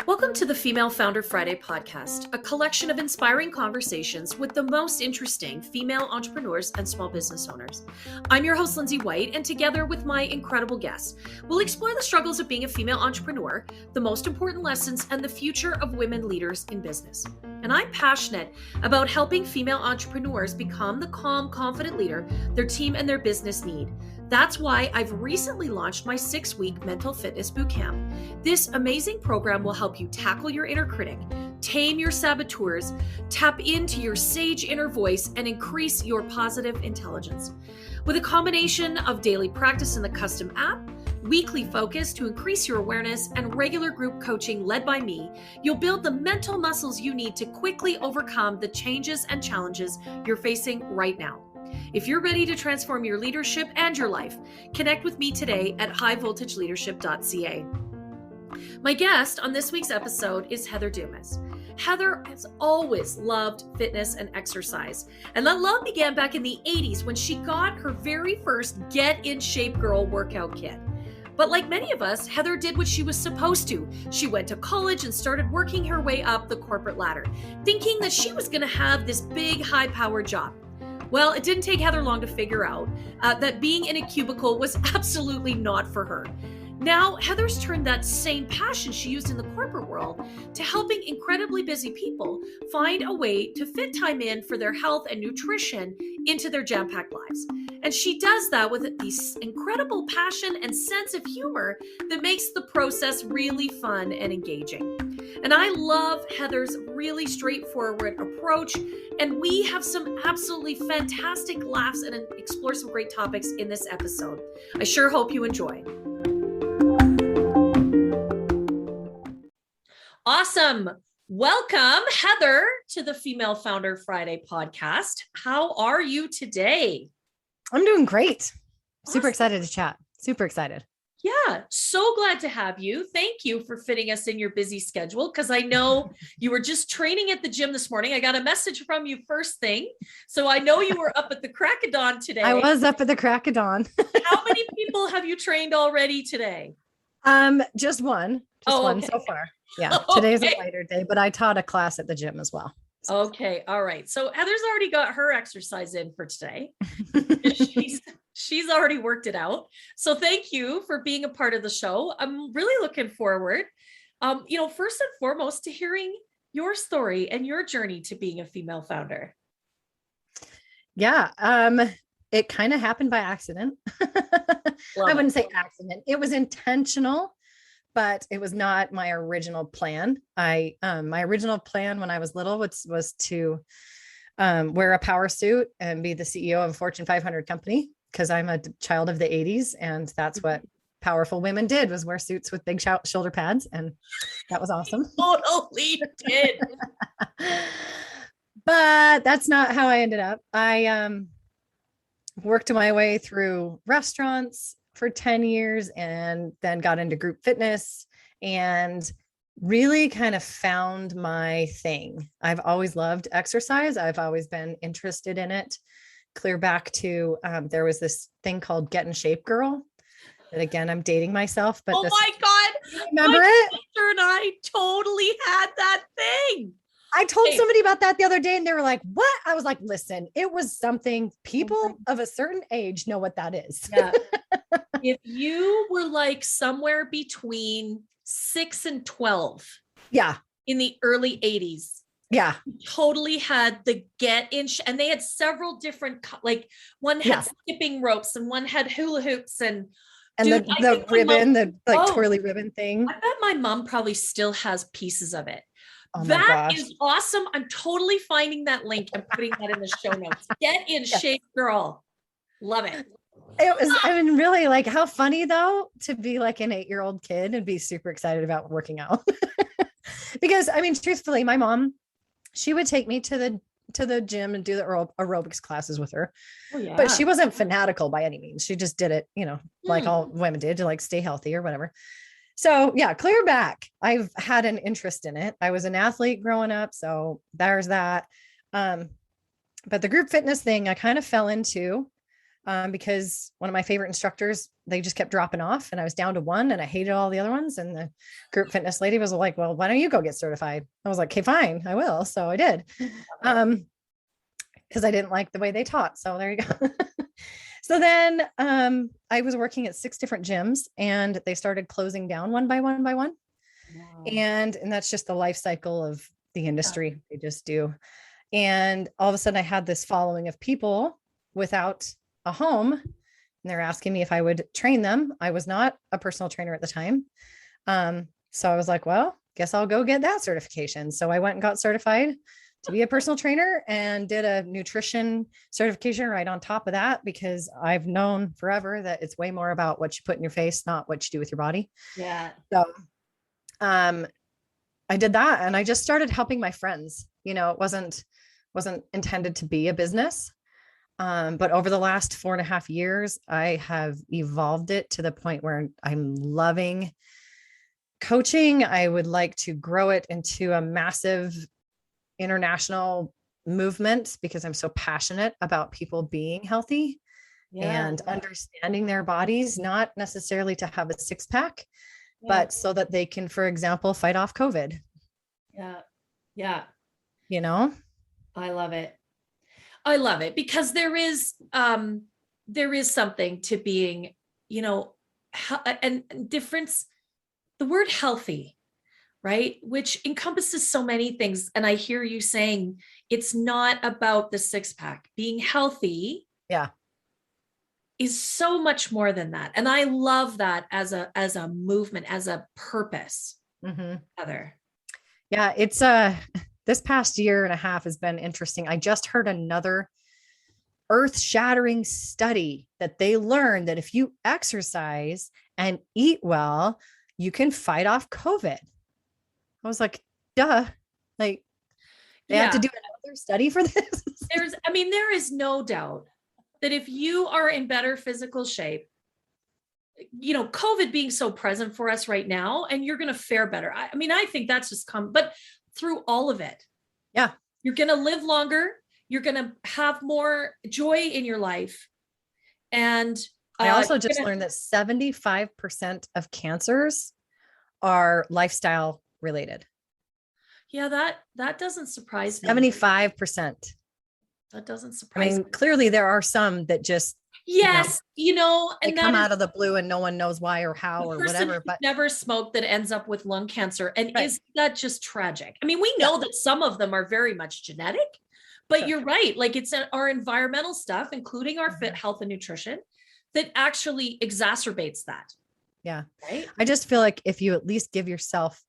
Welcome to the Female Founder Friday podcast, a collection of inspiring conversations with the most interesting female entrepreneurs and small business owners. I'm your host, Lindsay White, and together with my incredible guests, we'll explore the struggles of being a female entrepreneur, the most important lessons, and the future of women leaders in business. And I'm passionate about helping female entrepreneurs become the calm, confident leader their team and their business need. That's why I've recently launched my 6-week mental fitness bootcamp. This amazing program will help you tackle your inner critic, tame your saboteurs, tap into your sage inner voice, and increase your positive intelligence. With a combination of daily practice in the custom app, weekly focus to increase your awareness, and regular group coaching led by me, you'll build the mental muscles you need to quickly overcome the changes and challenges you're facing right now. If you're ready to transform your leadership and your life, connect with me today at highvoltageleadership.ca. My guest on this week's episode is Heather Dumas. Heather has always loved fitness and exercise, and that love began back in the 80s when she got her very first Get in Shape Girl workout kit. But like many of us, Heather did what she was supposed to. She went to college and started working her way up the corporate ladder, thinking that she was going to have this big, high-powered job. Well, it didn't take Heather long to figure out that being in a cubicle was absolutely not for her. Now, Heather's turned that same passion she used in the corporate world to helping incredibly busy people find a way to fit time in for their health and nutrition into their jam-packed lives. And she does that with this incredible passion and sense of humor that makes the process really fun and engaging. And I love Heather's really straightforward approach, and we have some absolutely fantastic laughs and explore some great topics in this episode. I sure hope you enjoy. Awesome. Welcome, Heather, to the Female Founder Friday podcast. How are you today? I'm doing great. Super Awesome. excited to chat. Super excited. Yeah, so glad to have you. Thank you for fitting us in your busy schedule, because I know you were just training at the gym this morning. I got a message from you first thing. So I know you were up at the crack of dawn today. I was up at the crack of dawn. How many people have you trained already today? Just one. Okay. So far. Yeah. Today's a lighter day, but I taught a class at the gym as well. Okay. All right. So Heather's already got her exercise in for today. She's already worked it out. So thank you for being a part of the show. I'm really looking forward, first and foremost, to hearing your story and your journey to being a female founder. Yeah. It kind of happened by accident. I wouldn't say accident. It was intentional, but it was not my original plan. My original plan when I was little was to wear a power suit and be the CEO of a Fortune 500 company, because I'm a child of the 80s, and that's what powerful women did, was wear suits with big shoulder pads, and that was awesome. Totally did. But that's not how I ended up. I worked my way through restaurants for 10 years and then got into group fitness and really kind of found my thing. I've always loved exercise. I've always been interested in it. Clear back to, there was this thing called Get in Shape Girl. And again, I'm dating myself, but my God. Remember my it? sister and I totally had that thing. I told somebody about that the other day and they were like, what? I was like, listen, it was something people of a certain age know what that is. Yeah. If you were like somewhere between 6 and 12. Yeah. In the early 80s. Yeah. Totally had the Get in, and they had several different, like one had skipping ropes and one had hula hoops and the ribbon, twirly ribbon thing. I bet my mom probably still has pieces of it. Oh my that gosh. is awesome. I'm totally finding that link and putting that in the show notes. Get in Shape Girl. Love it. It was, really, like, how funny though, to be like an 8-year-old kid and be super excited about working out. Because truthfully, my mom, she would take me to the gym and do the aerobics classes with her. Oh, yeah. But she wasn't fanatical by any means. She just did it, like all women did, to like stay healthy or whatever. So yeah, clear back. I've had an interest in it. I was an athlete growing up, so there's that. But the group fitness thing, I kind of fell into. because one of my favorite instructors, they just kept dropping off and I was down to one and I hated all the other ones. And the group fitness lady was like, well, why don't you go get certified? I was like, okay, fine, I will. So I did. Because I didn't like the way they taught. So there you go. So then I was working at 6 different gyms and they started closing down one by one by one. Wow. And that's just the life cycle of the industry. They just do. And all of a sudden I had this following of people without a home, and they're asking me if I would train them. I was not a personal trainer at the time. So I was like, well, guess I'll go get that certification. So I went and got certified to be a personal trainer and did a nutrition certification right on top of that, because I've known forever that it's way more about what you put in your face, not what you do with your body. Yeah. So I did that and I just started helping my friends. It wasn't intended to be a business. But over the last 4.5 years, I have evolved it to the point where I'm loving coaching. I would like to grow it into a massive international movement because I'm so passionate about people being healthy and understanding their bodies, not necessarily to have a 6-pack, but so that they can, for example, fight off COVID. Yeah. I love it because there is something to being, and difference, the word healthy, right? Which encompasses so many things. And I hear you saying it's not about the 6-pack. Being healthy is so much more than that. And I love that as a movement, as a purpose. Heather. Yeah, it's this past 1.5 years has been interesting. I just heard another earth-shattering study that they learned that if you exercise and eat well, you can fight off COVID. I was like, duh. Like, they have to do another study for this. There is no doubt that if you are in better physical shape, COVID being so present for us right now, and you're going to fare better. I think that's just but through all of it, you're going to live longer. You're going to have more joy in your life. And I also just learned that 75% of cancers are lifestyle related. Yeah, that doesn't surprise me. 75%. That doesn't surprise me. Clearly there are some that just and they come out of the blue and no one knows why or how or whatever. But never smoked that ends up with lung cancer. And is that just tragic? We know that some of them are very much genetic, but you're right. Like, it's our environmental stuff, including our fit health and nutrition, that actually exacerbates that. Yeah. Right. I just feel like if you at least give yourself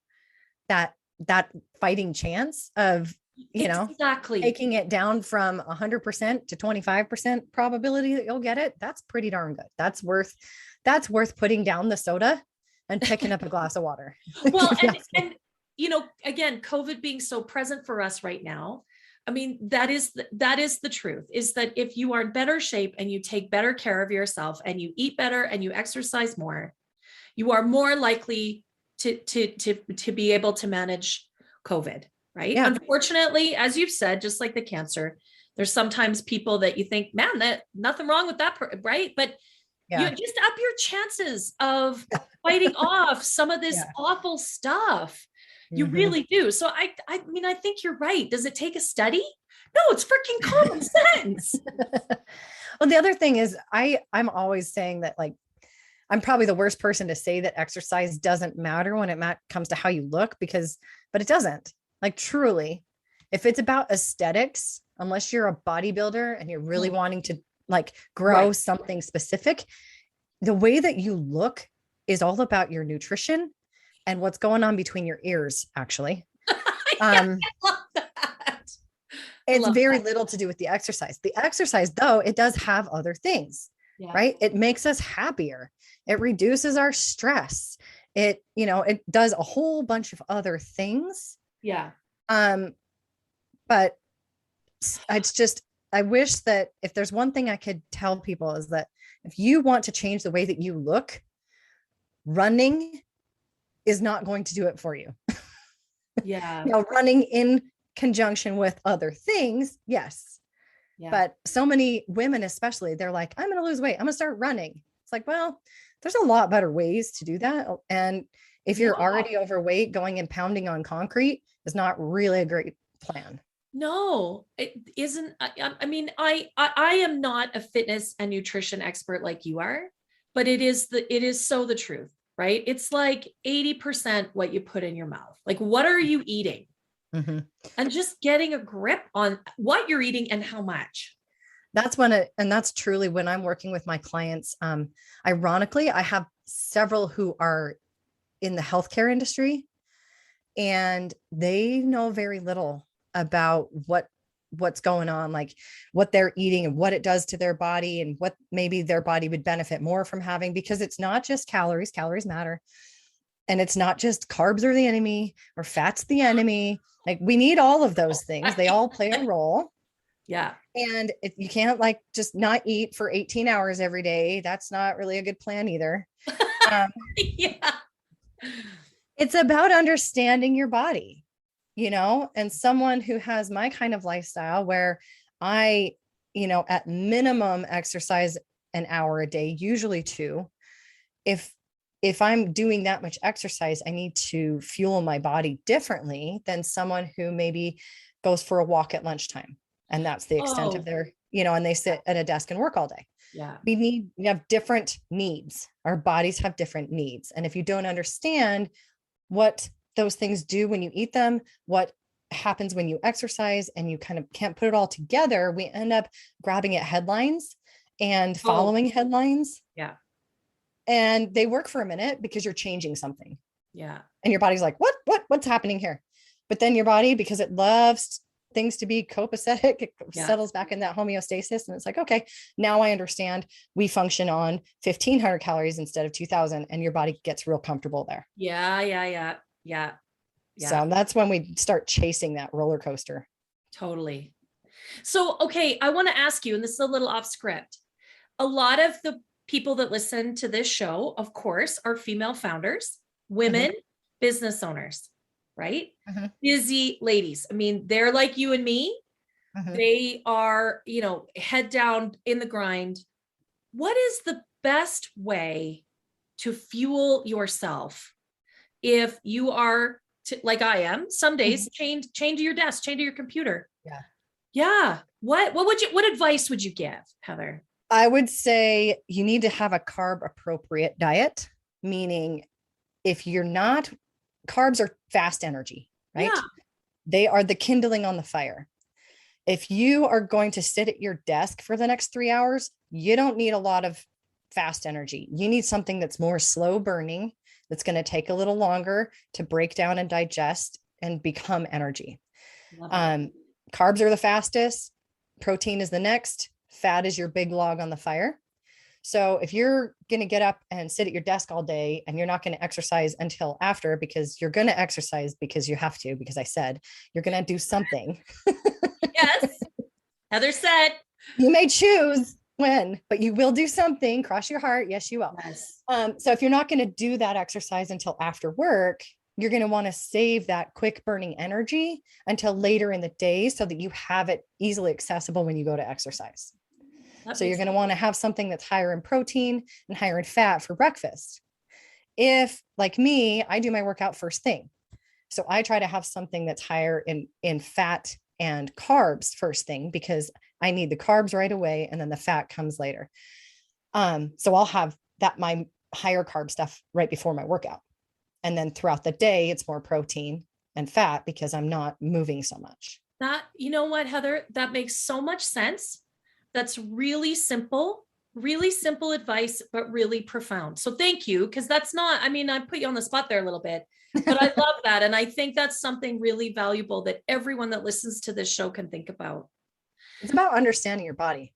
that fighting chance of, taking it down from 100% to 25% probability that you'll get it, that's pretty darn good. That's worth putting down the soda and picking up a glass of water. Well, and again, COVID being so present for us right now, that is the truth, is that if you are in better shape and you take better care of yourself and you eat better and you exercise more, you are more likely to be able to manage COVID. Right. Yeah. Unfortunately, as you've said, just like the cancer, there's sometimes people that you think, man, that nothing wrong with that. Right. But you just up your chances of fighting off some of this awful stuff. You really do. So I think you're right. Does it take a study? No, it's freaking common sense. Well, the other thing is I'm always saying that, like, I'm probably the worst person to say that exercise doesn't matter when it comes to how you look, but it doesn't. Like, truly, if it's about aesthetics, unless you're a bodybuilder and you're really wanting to grow something specific, the way that you look is all about your nutrition and what's going on between your ears, actually. I love that. It's very little to do with the exercise. The exercise, though, it does have other things, right? It makes us happier. It reduces our stress. It does a whole bunch of other things. Yeah. But it's just, I wish that if there's one thing I could tell people is that if you want to change the way that you look, running is not going to do it for you. Yeah. Running in conjunction with other things, yes. Yeah. But so many women, especially, they're like, I'm going to lose weight. I'm going to start running. It's like, well, there's a lot better ways to do that. And if you're already overweight, going and pounding on concrete is not really a great plan. No, it isn't. I mean, I am not a fitness and nutrition expert like you are, but it is so the truth, right? It's like 80% what you put in your mouth. Like, what are you eating? Mm-hmm. And just getting a grip on what you're eating and how much. That's when and that's truly when I'm working with my clients. Ironically, I have several who are in the healthcare industry, and they know very little about what's going on, like what they're eating and what it does to their body and what maybe their body would benefit more from having, because it's not just calories. Calories matter. And it's not just carbs are the enemy or fat's the enemy. Like, we need all of those things. They all play a role. Yeah. And you can't like just not eat for 18 hours every day. That's not really a good plan either. Yeah. It's about understanding your body, and someone who has my kind of lifestyle where I, at minimum exercise an hour a day, usually 2. If I'm doing that much exercise, I need to fuel my body differently than someone who maybe goes for a walk at lunchtime. And that's the extent of their, and they sit at a desk and work all day. Yeah. We have different needs. Our bodies have different needs. And if you don't understand what those things do when you eat them, what happens when you exercise, and you kind of can't put it all together, we end up grabbing at headlines and following headlines. Yeah. And they work for a minute because you're changing something. Yeah. And your body's like, what's happening here? But then your body, because it loves things to be copacetic, it settles back in that homeostasis. And it's like, okay, now I understand we function on 1,500 calories instead of 2,000. And your body gets real comfortable there. Yeah. So that's when we start chasing that roller coaster. Totally. So, okay, I want to ask you, and this is a little off script. A lot of the people that listen to this show, of course, are female founders, women, business owners, right? Busy ladies. I mean, they're like you and me. They are, head down in the grind. What is the best way to fuel yourself if you are like I am some days chained to your desk, chained to your computer? Yeah. What advice would you give, Heather? I would say you need to have a carb appropriate diet, meaning if you're not, carbs are fast energy, right? Yeah. They are the kindling on the fire. If you are going to sit at your desk for the next 3 hours, you don't need a lot of fast energy. You need something that's more slow burning, that's going to take a little longer to break down and digest and become energy. Carbs are the fastest. Protein is the next. Fat is your big log on the fire. So if you're going to get up and sit at your desk all day and you're not going to exercise until after, because you're going to exercise because you have to, because I said you're going to do something. Yes. Heather said. You may choose when, but you will do something. Cross your heart. Yes, you will. Yes. So if you're not going to do that exercise until after work, you're going to want to save that quick burning energy until later in the day so that you have it easily accessible when you go to exercise. So you're going to want to have something that's higher in protein and higher in fat for breakfast. If, like me, I do my workout first thing. So I try to have something that's higher in fat and carbs first thing, because I need the carbs right away and then the fat comes later. So I'll have my higher carb stuff right before my workout. And then throughout the day, it's more protein and fat because I'm not moving so much. You know what, Heather, that makes so much sense. That's really simple advice, but really profound. So thank you. Cause that's not, I put you on the spot there a little bit, but I love that. And I think that's something really valuable that everyone that listens to this show can think about. It's about understanding your body.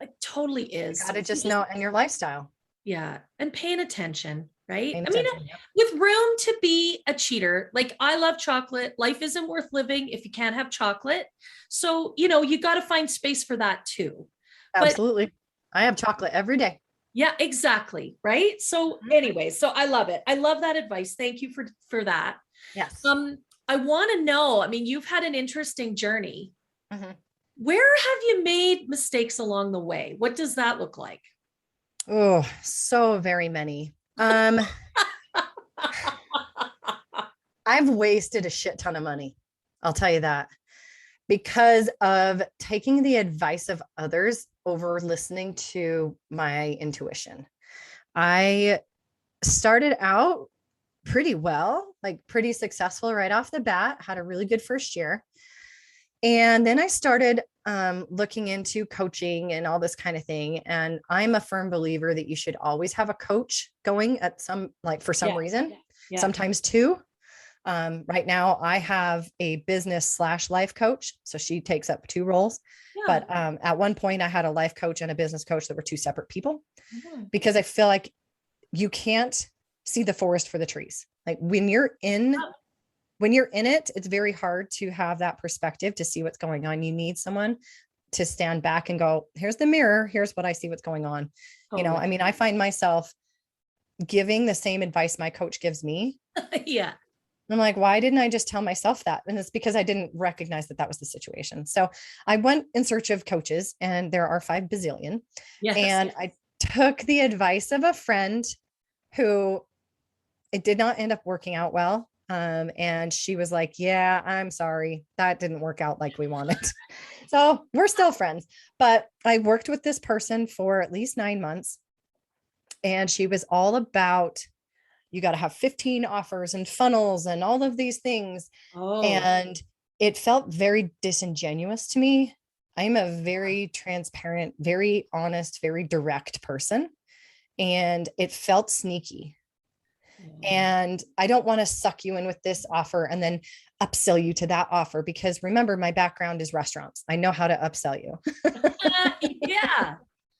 It totally is. You gotta just know, and your lifestyle. Yeah. And paying attention, right? With room to be a cheater. Like, I love chocolate. Life isn't worth living if you can't have chocolate. So, you got to find space for that too. Absolutely. But I have chocolate every day. Yeah, exactly. Right. So anyway, so I love it. I love that advice. Thank you for that. Yes. I want to know, you've had an interesting journey. Where have you made mistakes along the way? What does that look like? Oh, so very many. I've wasted a shit ton of money. I'll tell you that, because of taking the advice of others over listening to my intuition. I started out pretty well, like pretty successful right off the bat, had a really good first year. And then I started looking into coaching and all this kind of thing. And I'm a firm believer that you should always have a coach going at some, like for some reason, sometimes two. Right now I have a business/life coach. So she takes up two roles. But at one point I had a life coach and a business coach that were two separate people, because I feel like you can't see the forest for the trees. Like when you're in it, it's very hard to have that perspective to see what's going on. You need someone to stand back and go, here's the mirror. Here's what I see what's going on. You know, I mean, I find myself giving the same advice my coach gives me. Yeah. I'm like, why didn't I just tell myself that? And it's because I didn't recognize that that was the situation. So I went in search of coaches, and there are 5 bazillion. Yes. And I took the advice of a friend who it did not end up working out well. And she was like, yeah, I'm sorry, that didn't work out like we wanted. So we're still friends, but I worked with this person for at least 9 months. And she was all about, you got to have 15 offers and funnels and all of these things. And it felt very disingenuous to me. I'm a very transparent, very honest, very direct person. And it felt sneaky. And I don't want to suck you in with this offer and then upsell you to that offer, because remember, my background is restaurants. I know how to upsell you. Yeah.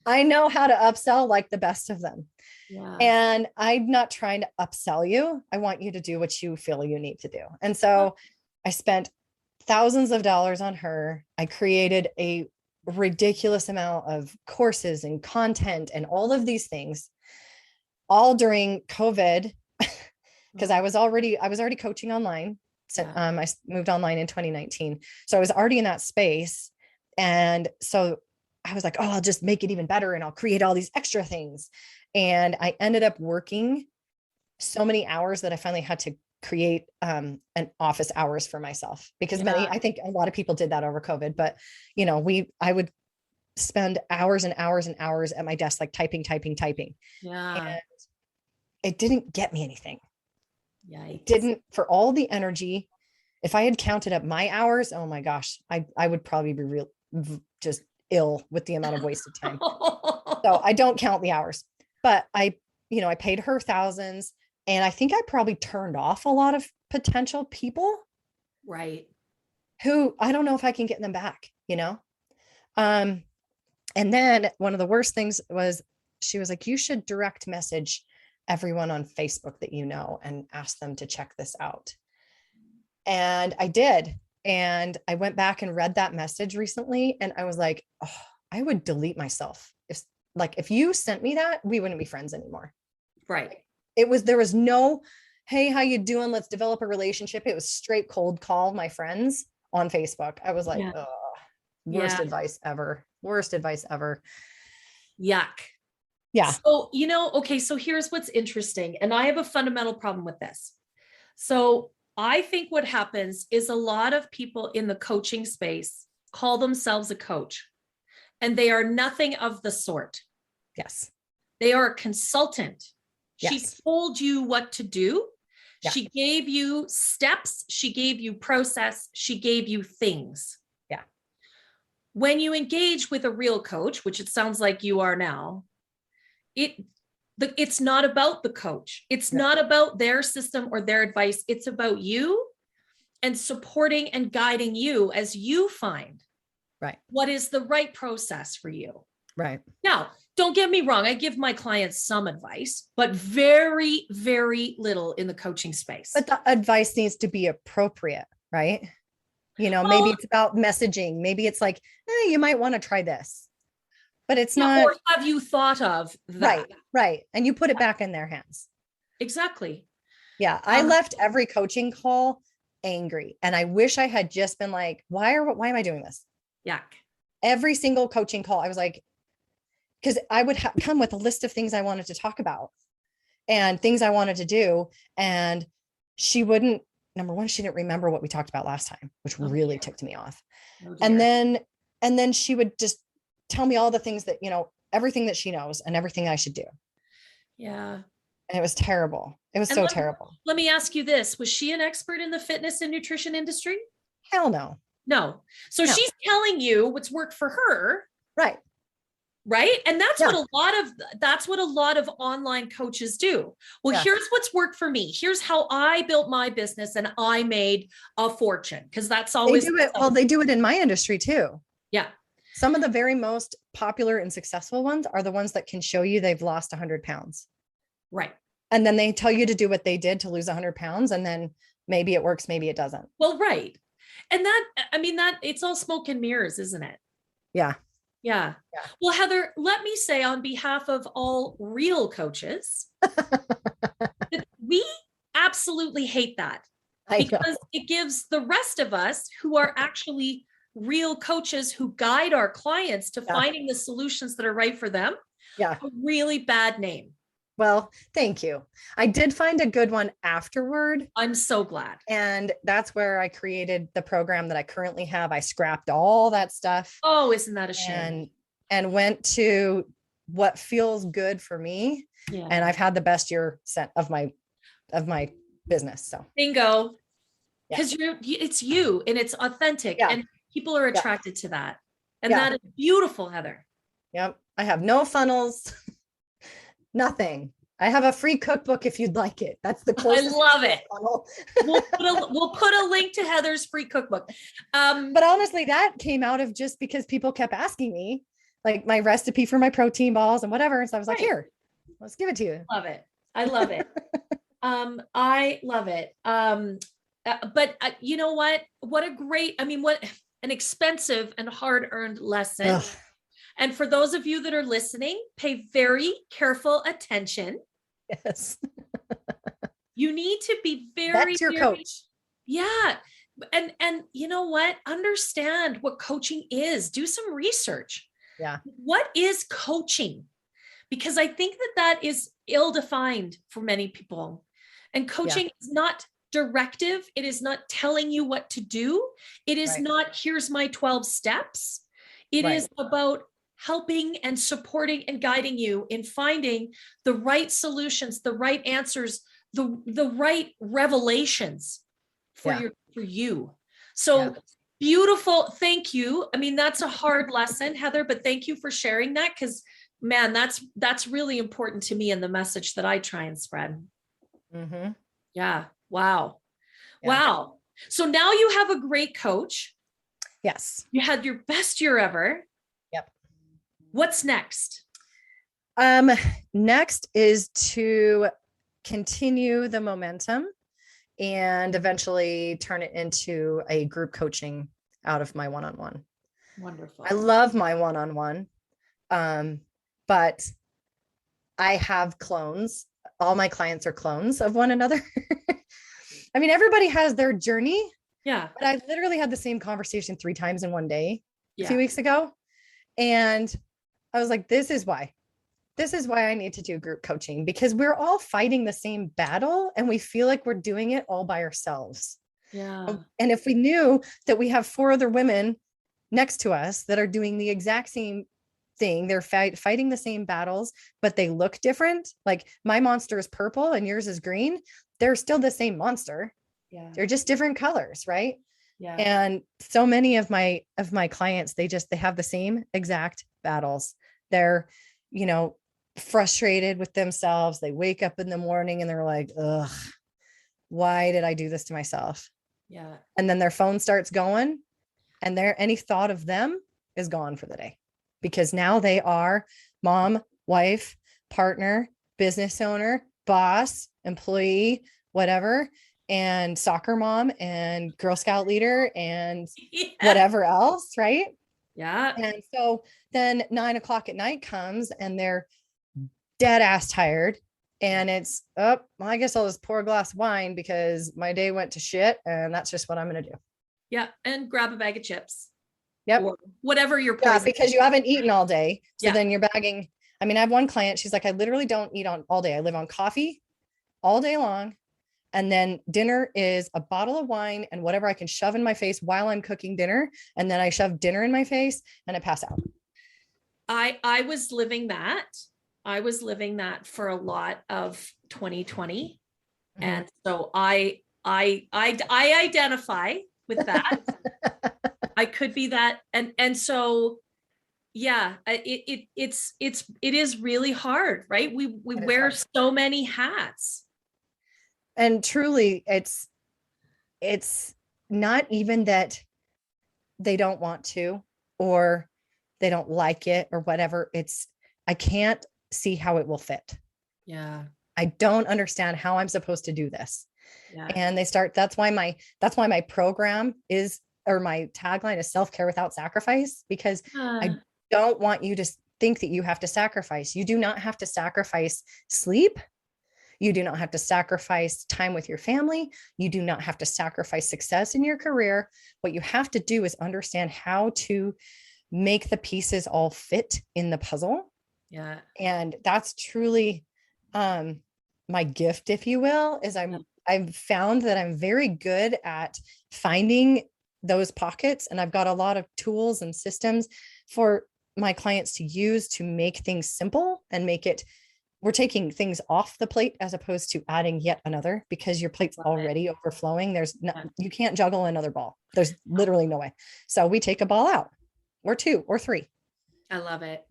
I know how to upsell like the best of them. Yeah. And I'm not trying to upsell you. I want you to do what you feel you need to do. And so I spent thousands of dollars on her. I created a ridiculous amount of courses and content and all of these things, all during COVID, because I was already coaching online. So I moved online in 2019. So I was already in that space. And so I was like, oh, I'll just make it even better and I'll create all these extra things. And I ended up working so many hours that I finally had to create an office hours for myself, because I think a lot of people did that over COVID, but you know, I would spend hours and hours and hours at my desk, like typing. Yeah. And it didn't get me anything. Yikes. It didn't, for all the energy. If I had counted up my hours, oh my gosh, I would probably be just ill with the amount of wasted time. So I don't count the hours, but I paid her thousands, and I think I probably turned off a lot of potential people. Right. Who I don't know if I can get them back, you know? And then one of the worst things was, she was like, you should direct message everyone on Facebook that you know and ask them to check this out. And I did. And I went back and read that message recently, and I was like, oh, I would delete myself. If you sent me that, we wouldn't be friends anymore. Right. There was no, hey, how you doing? Let's develop a relationship. It was straight cold call my friends on Facebook. I was like, worst advice ever. Worst advice ever. Yuck. Yeah. So, okay, so here's what's interesting. And I have a fundamental problem with this. So I think what happens is a lot of people in the coaching space call themselves a coach, and they are nothing of the sort. Yes. They are a consultant. Yes. She told you what to do. Yeah. She gave you steps. She gave you process. She gave you things. Yeah. When you engage with a real coach, which it sounds like you are now, it's not about the coach. It's not about their system or their advice. It's about you and supporting and guiding you as you find what is the right process for you. Right. Now, don't get me wrong. I give my clients some advice, but very, very little in the coaching space. But the advice needs to be appropriate, right? Maybe it's about messaging. Maybe it's like, you might want to try this. But it's not. Or have you thought of that? Right. And you put it back in their hands. Exactly. Yeah. I left every coaching call angry. And I wish I had just been like, why am I doing this? Yuck. every single coaching call, I was like, because I would come with a list of things I wanted to talk about and things I wanted to do. And she wouldn't, number one, she didn't remember what we talked about last time, which really ticked me off. And then she would just tell me all the things that, everything that she knows and everything I should do. Yeah. And it was terrible. It was terrible. Let me ask you this. Was she an expert in the fitness and nutrition industry? Hell no. No. So she's telling you what's worked for her. Right. Right. And that's what a lot of online coaches do. Well, here's what's worked for me. Here's how I built my business and I made a fortune. Because that's always they do it in my industry too. Yeah. Some of the very most popular and successful ones are the ones that can show you they've lost 100 pounds. Right. And then they tell you to do what they did to lose 100 pounds. And then maybe it works, maybe it doesn't. Well, right. And that it's all smoke and mirrors, isn't it? Yeah. Yeah. Well, Heather, let me say on behalf of all real coaches, that we absolutely hate that, because it gives the rest of us who are actually real coaches who guide our clients to finding the solutions that are right for them, a really bad name. Well, thank you. I did find a good one afterward. I'm so glad. And that's where I created the program that I currently have. I scrapped all that stuff. Oh, isn't that a shame? And went to what feels good for me. Yeah. And I've had the best year of my business. So bingo. Because it's you and it's authentic and people are attracted to that. And that is beautiful, Heather. Yep. I have no funnels. Nothing. I have a free cookbook if you'd like it. That's the course. I love it. We'll put a link to Heather's free cookbook. But honestly, that came out of just because people kept asking me, like, my recipe for my protein balls and whatever. And so I was like, here, let's give it to you. Love it. I love it. I love it. But you know what? What an expensive and hard-earned lesson. Ugh. And for those of you that are listening, pay very careful attention. Yes. You need to be That's your coach. Yeah. And you know what? Understand what coaching is. Do some research. Yeah. What is coaching? Because I think that is ill-defined for many people. And coaching is not directive. It is not telling you what to do. It is not, here's my 12 steps. It is about helping and supporting and guiding you in finding the right solutions, the right answers, the right revelations for you. So beautiful. Thank you. I mean, that's a hard lesson, Heather, but thank you for sharing that, because man, that's really important to me in the message that I try and spread. Mm-hmm. Yeah. Wow. Yeah. Wow. So now you have a great coach. Yes. You had your best year ever. Yep. What's next? Next is to continue the momentum and eventually turn it into a group coaching out of my one-on-one. Wonderful. I love my one-on-one. But I have clones. All my clients are clones of one another. I mean, everybody has their journey. Yeah. But I literally had the same conversation 3 times in one day a few weeks ago. And I was like, this is why I need to do group coaching, because we're all fighting the same battle and we feel like we're doing it all by ourselves. Yeah. And if we knew that we have 4 other women next to us that are doing the exact same thing, they're fighting the same battles, but they look different. Like my monster is purple and yours is green. They're still the same monster. Yeah. They're just different colors. Right. Yeah. And so many of my clients, they have the same exact battles. They're, frustrated with themselves. They wake up in the morning and they're like, ugh, why did I do this to myself? Yeah. And then their phone starts going and any thought of them is gone for the day, because now they are mom, wife, partner, business owner, boss, employee, whatever, and soccer mom and Girl Scout leader and whatever else. Right. Yeah. And so then 9 o'clock at night comes and they're dead ass tired. And it's, well, I guess I'll just pour a glass of wine because my day went to shit. And that's just what I'm going to do. Yeah. And grab a bag of chips. Yep. or whatever your Yeah, poison. because you haven't eaten all day. So Yeah. then you're bagging. I mean, I have one client, she's like, I literally don't eat on all day. I live on coffee all day long. And then dinner is a bottle of wine and whatever I can shove in my face while I'm cooking dinner. And then I shove dinner in my face and I pass out. I was living that. I was living that for a lot of 2020. Mm-hmm. And so I identify with that. I could be that. And so, yeah, it is really hard, right? We wear so many hats. And truly it's not even that they don't want to, or they don't like it or whatever. I can't see how it will fit. Yeah. I don't understand how I'm supposed to do this. Yeah. And that's why my program is, or my tagline is self-care without sacrifice, because I don't want you to think that you have to sacrifice. You do not have to sacrifice sleep. You do not have to sacrifice time with your family. You do not have to sacrifice success in your career. What you have to do is understand how to make the pieces all fit in the puzzle. Yeah. And that's truly my gift, if you will, is I've found that I'm very good at finding those pockets, and I've got a lot of tools and systems for my clients to use to make things simple and we're taking things off the plate as opposed to adding yet another, because your plate's already overflowing. You can't juggle another ball. There's literally no way. So we take a ball out, or two or three. I love it.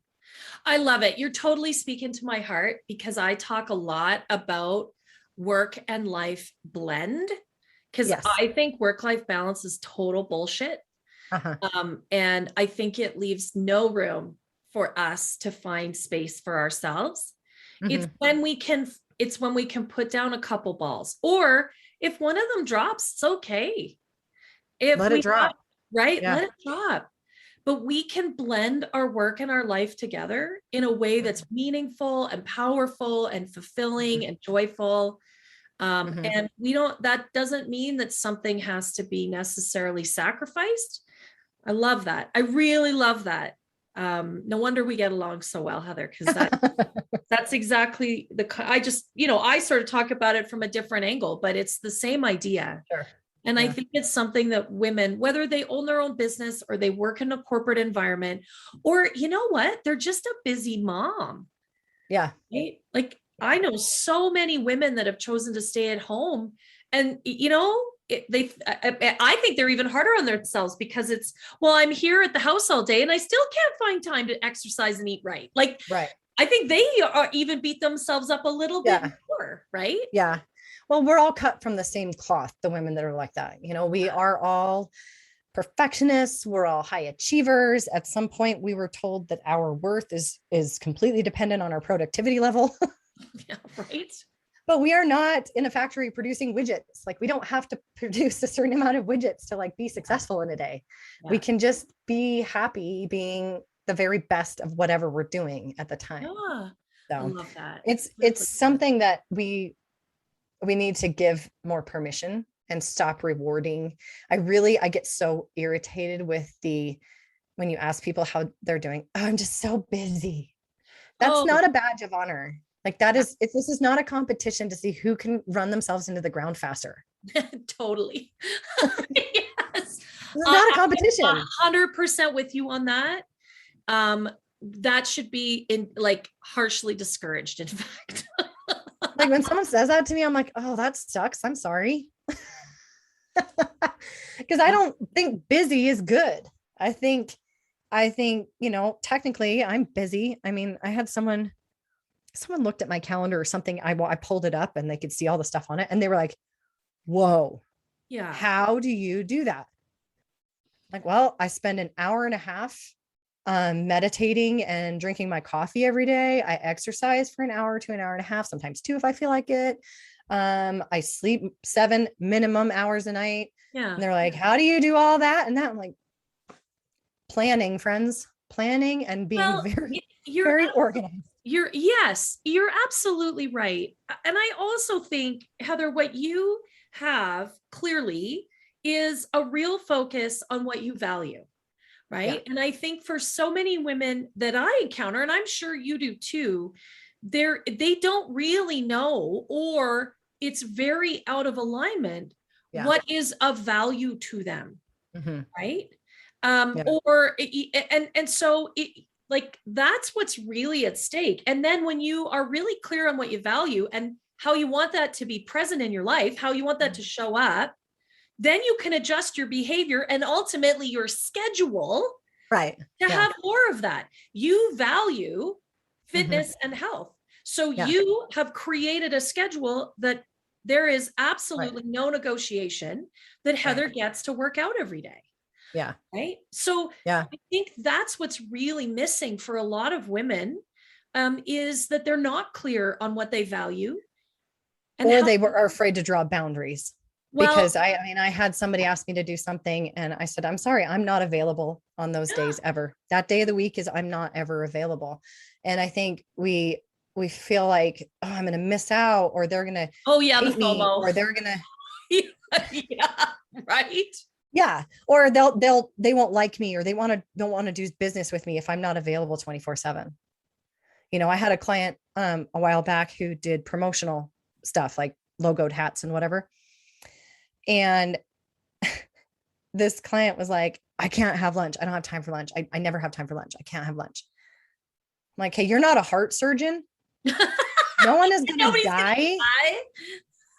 I love it. You're totally speaking to my heart, because I talk a lot about work and life blend, because I think work-life balance is total bullshit. And I think it leaves no room for us to find space for ourselves. It's when we can put down a couple balls, or if one of them drops, it's okay. Let it drop. Right? Yeah. Let it drop. But we can blend our work and our life together in a way that's meaningful and powerful and fulfilling and joyful. And that doesn't mean that something has to be necessarily sacrificed. I love that. I really love that. No wonder we get along so well, Heather, because that's exactly I sort of talk about it from a different angle, but it's the same idea. Sure. And I think it's something that women, whether they own their own business or they work in a corporate environment, or you know what, they're just a busy mom. Yeah. Right? Like I know so many women that have chosen to stay at home, and I think they're even harder on themselves, because I'm here at the house all day and I still can't find time to exercise and eat right. Like, right. I think they even beat themselves up a little bit more, right? Yeah. Well, we're all cut from the same cloth, the women that are like that. We are all perfectionists. We're all high achievers. At some point, we were told that our worth is completely dependent on our productivity level. Yeah, right. But we are not in a factory producing widgets. Like, we don't have to produce a certain amount of widgets to be successful in a day. Yeah. We can just be happy being the very best of whatever we're doing at the time. Yeah. So I love that. It's something that we need to give more permission and stop rewarding. I get so irritated with when you ask people how they're doing. Oh, I'm just so busy. That's not a badge of honor. Like this is not a competition to see who can run themselves into the ground faster. Totally. Yes. It's not a competition. 100% with you on that. That should be harshly discouraged, in fact. Like when someone says that to me, I'm like, oh, that sucks. I'm sorry. Because I don't think busy is good. I think, technically I'm busy. I mean, I had someone looked at my calendar or something. I pulled it up and they could see all the stuff on it. And they were like, whoa, yeah, how do you do that? Like, well, I spend an hour and a half meditating and drinking my coffee every day. I exercise for an hour to an hour and a half, sometimes 2 if I feel like it. I sleep 7 minimum hours a night. Yeah. And they're like, how do you do all that? And that, I'm like, planning, friends, planning and being very organized. You're absolutely right. And I also think, Heather, what you have clearly is a real focus on what you value. right? And I think for so many women that I encounter, and I'm sure you do too, they don't really know, or it's very out of alignment, what is of value to them, right? So like, that's what's really at stake. And then when you are really clear on what you value and how you want that to be present in your life, how you want that to show up, then you can adjust your behavior and ultimately your schedule, right, to have more of that. You value fitness and health. So you have created a schedule that there is absolutely no negotiation that Heather gets to work out every day. Yeah. Right. So I think that's what's really missing for a lot of women, is that they're not clear on what they value. Or they are afraid to draw boundaries. Because I had somebody ask me to do something and I said, I'm sorry, I'm not available on those days ever. That day of the week is I'm not ever available. And I think we feel like, oh, I'm going to miss out, or they're going to, the FOMO, or they're going to, right. Yeah. Or they won't like me, or they don't want to do business with me if I'm not available 24/7. You know, I had a client a while back who did promotional stuff like logoed hats and whatever. And this client was like, I can't have lunch. I don't have time for lunch. I never have time for lunch. I can't have lunch. I'm like, hey, you're not a heart surgeon. No one is going to die.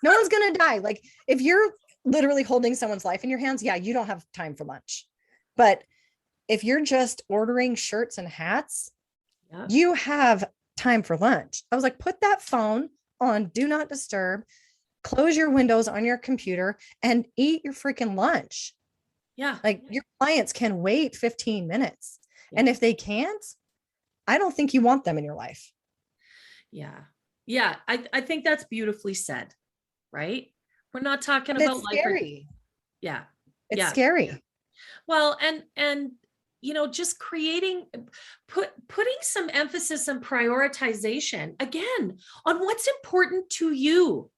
No one's going to die. Like, if you're literally holding someone's life in your hands, you don't have time for lunch. But if you're just ordering shirts and hats, you have time for lunch. I was like, put that phone on do not disturb, close your windows on your computer, and eat your freaking lunch. Yeah. Like, your clients can wait 15 minutes. Yeah. And if they can't, I don't think you want them in your life. Yeah. Yeah. I think that's beautifully said, right? We're not talking about life. Scary. Yeah. It's scary. Well, and you know, just putting some emphasis and prioritization again on what's important to you.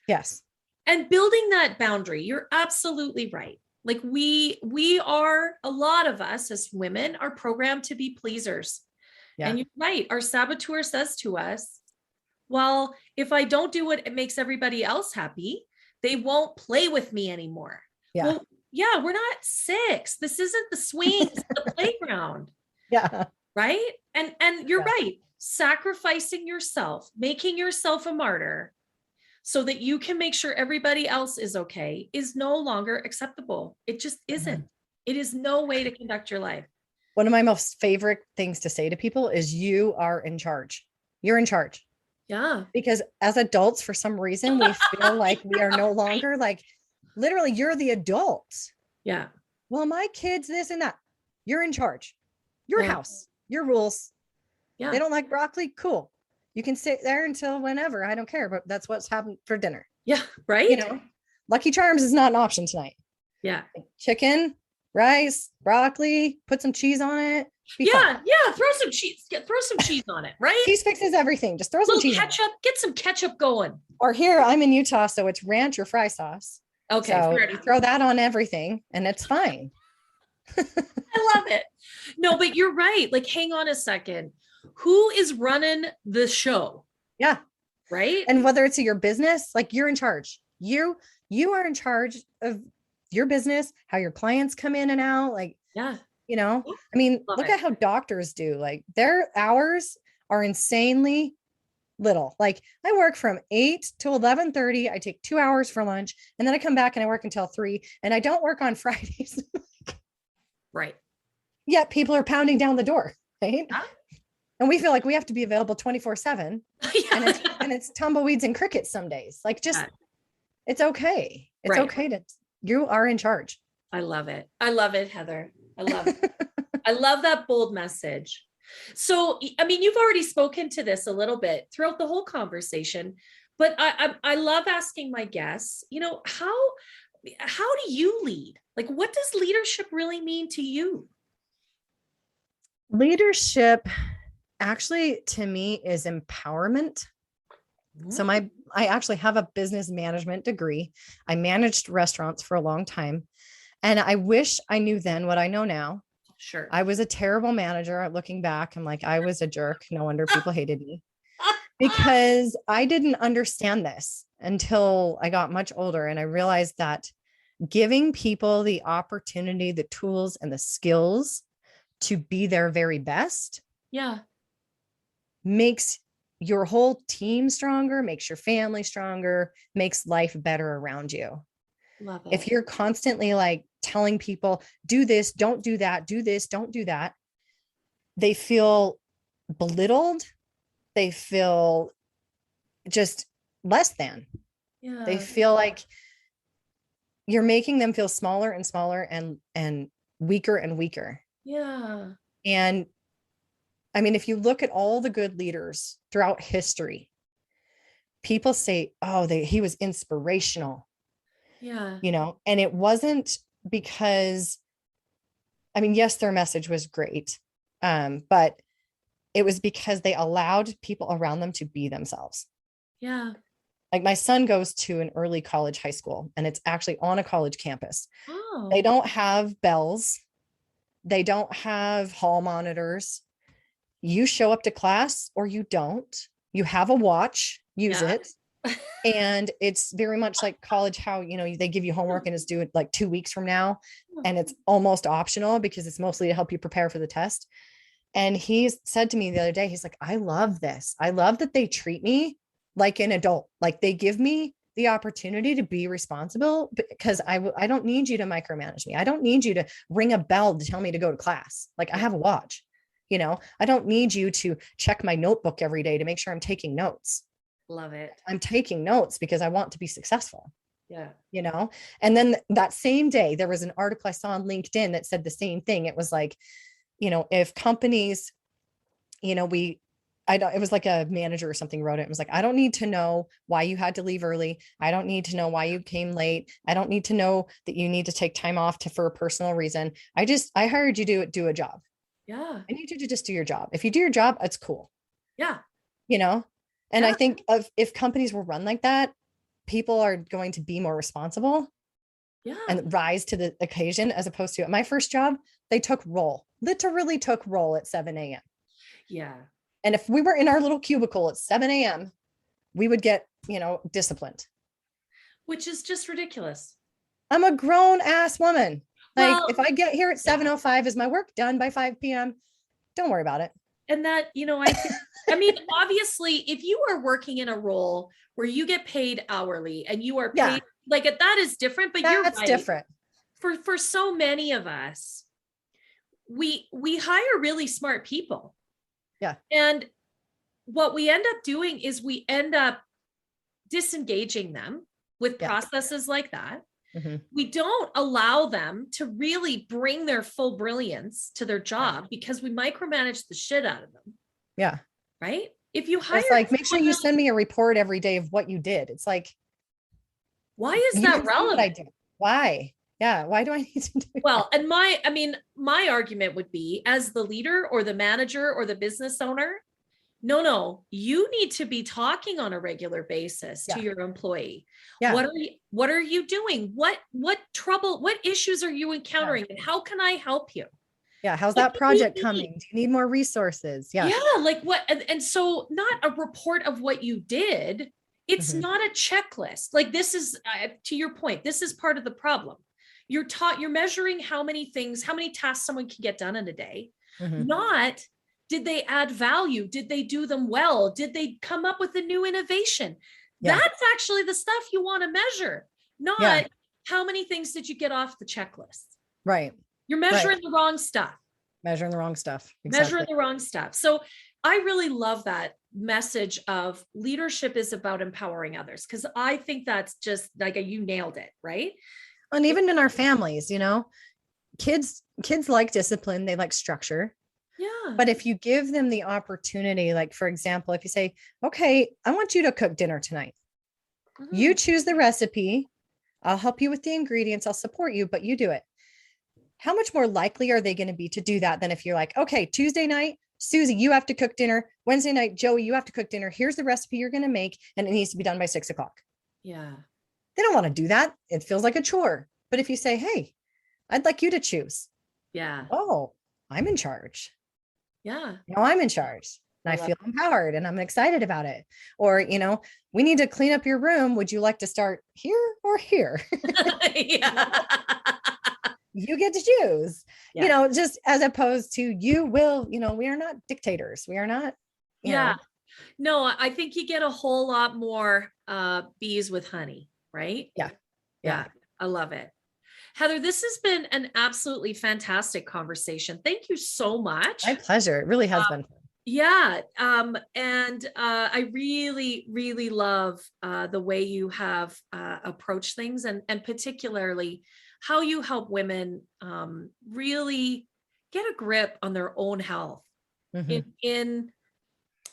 Yes. And building that boundary. You're absolutely right. Like, we are, a lot of us as women are programmed to be pleasers. Yeah. And you're right. Our saboteur says to us, well, if I don't do what it makes everybody else happy, they won't play with me anymore. Yeah. Well, yeah, we're not 6. This isn't the swings, the playground. Yeah. Right. And you're right. Sacrificing yourself, making yourself a martyr so that you can make sure everybody else is okay, is no longer acceptable. It just isn't. Mm-hmm. It is no way to conduct your life. One of my most favorite things to say to people is, you are in charge. You're in charge. Yeah. Because as adults, for some reason, we feel like we are no longer, like, literally, you're the adult. Yeah. Well, my kids, this and that. You're in charge. Your house, your rules. Yeah. They don't like broccoli. Cool. You can sit there until whenever. I don't care. But that's what's happened for dinner. Yeah. Right. You know, Lucky Charms is not an option tonight. Yeah. Chicken, rice, broccoli, put some cheese on it. Yeah. Throw some cheese. Throw some cheese on it. Right. Cheese fixes everything. Just throw some cheese. Ketchup. Get some ketchup going. Or here, I'm in Utah, so it's ranch or fry sauce. Okay. So you throw that on everything and it's fine. I love it. No, but you're right. Like, hang on a second. Who is running the show? Yeah. Right. And whether it's your business, like, you're in charge. You are in charge of your business, how your clients come in and out. Like, yeah. You know, I mean, look at how doctors do. Like, their hours are insanely little. Like, I work from 8 to 11:30. I take 2 hours for lunch, and then I come back and I work until 3, and I don't work on Fridays. Right. Yet people are pounding down the door. Right. Yeah. And we feel like we have to be available 24/7. Yeah. And it's tumbleweeds and crickets some days. Like, just, it's okay. It's okay you are in charge. I love it. I love it, Heather. I love it. I love that bold message. So, I mean, you've already spoken to this a little bit throughout the whole conversation, but I love asking my guests, you know, how do you lead? Like, what does leadership really mean to you? Leadership, actually, to me, is empowerment. Mm-hmm. So I actually have a business management degree. I managed restaurants for a long time. And I wish I knew then what I know now. Sure. I was a terrible manager. Looking back, I'm like, I was a jerk. No wonder people hated me, because I didn't understand this until I got much older. And I realized that giving people the opportunity, the tools, and the skills to be their very best Yeah. makes your whole team stronger, makes your family stronger, makes life better around you. Love it. If you're constantly like telling people, do this, don't do that, do this, don't do that, they feel belittled. They feel just less than. Yeah. They feel like you're making them feel smaller and smaller and weaker and weaker. Yeah. And I mean, if you look at all the good leaders throughout history, people say, oh, he was inspirational. Yeah. You know, and it wasn't because, I mean, yes, their message was great. But it was because they allowed people around them to be themselves. Yeah. Like my son goes to an early college high school, and it's actually on a college campus. Oh. They don't have bells. They don't have hall monitors. You show up to class or you don't. You have a watch, use it. And it's very much like college, how, you know, they give you homework and it's due like 2 weeks from now. And it's almost optional because it's mostly to help you prepare for the test. And he said to me the other day, he's like, I love this. I love that they treat me like an adult. Like they give me the opportunity to be responsible, because I don't need you to micromanage me. I don't need you to ring a bell to tell me to go to class. Like I have a watch, you know, I don't need you to check my notebook every day to make sure I'm taking notes. Love it. I'm taking notes because I want to be successful. Yeah. You know, and then that same day, there was an article I saw on LinkedIn that said the same thing. It was like, you know, if companies, you know, it was like a manager or something wrote it. It was like, I don't need to know why you had to leave early. I don't need to know why you came late. I don't need to know that you need to take time off for a personal reason. I hired you to do a job. Yeah. I need you to just do your job. If you do your job, it's cool. Yeah. You know, and Yeah. I think if companies were run like that, people are going to be more responsible and rise to the occasion, as opposed to at my first job, they literally took roll at 7 a.m. Yeah. And if we were in our little cubicle at 7 a.m., we would get, you know, disciplined. Which is just ridiculous. I'm a grown ass woman. Like Well, if I get here at 7:05, is my work done by 5 p.m.? Don't worry about it. And that, you know, I mean, obviously, if you are working in a role where you get paid hourly and you are paid like that is different, but you're right. Different. For so many of us, we hire really smart people. Yeah. And what we end up doing is we end up disengaging them with processes like that. Mm-hmm. We don't allow them to really bring their full brilliance to their job because we micromanage the shit out of them. Yeah. Right? If you hire, it's like, make sure you send me a report every day of what you did. It's like, why is that relevant? I did. Why? Yeah. Why do I need to do well, that? And my argument would be, as the leader or the manager or the business owner, no, you need to be talking on a regular basis to your employee. Yeah. What are you doing? What trouble, what issues are you encountering? And how can I help you? Yeah. How's that project coming? Do you need more resources? Yeah. Yeah. Like what? And so not a report of what you did. It's not a checklist. Like this is, to your point, this is part of the problem. You're measuring how many tasks someone can get done in a day. Not, did they add value? Did they do them well? Did they come up with a new innovation? Yeah. That's actually the stuff you want to measure, not how many things did you get off the checklist. Right. You're measuring the wrong stuff. Measuring the wrong stuff. Exactly. Measuring the wrong stuff. So I really love that message of leadership is about empowering others, because I think that's just like you nailed it, right? And even in our families, you know, kids like discipline, they like structure. Yeah. But if you give them the opportunity, like, for example, if you say, okay, I want you to cook dinner tonight. You choose the recipe. I'll help you with the ingredients. I'll support you, but you do it. How much more likely are they going to be to do that than if you're like, okay, Tuesday night, Susie, you have to cook dinner. Wednesday night, Joey, you have to cook dinner. Here's the recipe you're going to make, and it needs to be done by 6 o'clock. Yeah. They don't want to do that. It feels like a chore. But if you say, hey, I'd like you to choose. Yeah. Oh, I'm in charge. Yeah. I'm in charge and I feel empowered and I'm excited about it. Or, we need to clean up your room. Would you like to start here or here? Yeah. You get to choose, just as opposed to you will, we are not dictators. We are not, yeah. No, I think you get a whole lot more bees with honey, right? Yeah. I love it. Heather, this has been an absolutely fantastic conversation. Thank you so much. My pleasure. It really has been. Yeah. And I really, really love the way you have approached things and particularly how you help women really get a grip on their own health in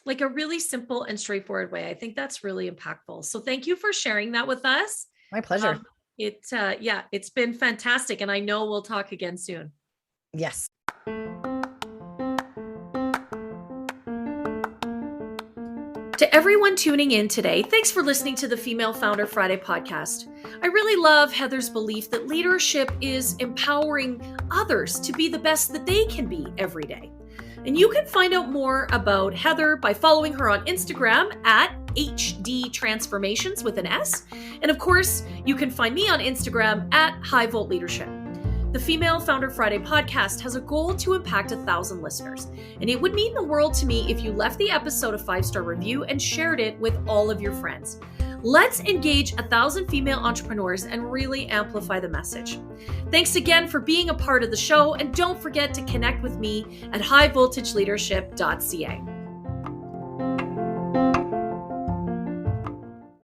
like a really simple and straightforward way. I think that's really impactful. So thank you for sharing that with us. My pleasure. It's been fantastic. And I know we'll talk again soon. Yes. To everyone tuning in today, thanks for listening to the Female Founder Friday podcast. I really love Heather's belief that leadership is empowering others to be the best that they can be every day. And you can find out more about Heather by following her on Instagram at HD Transformations with an S. And of course, you can find me on Instagram at High Volt Leadership. The Female Founder Friday podcast has a goal to impact 1,000 listeners. And it would mean the world to me if you left the episode a 5-star review and shared it with all of your friends. Let's engage 1,000 female entrepreneurs and really amplify the message. Thanks again for being a part of the show. And don't forget to connect with me at highvoltageleadership.ca.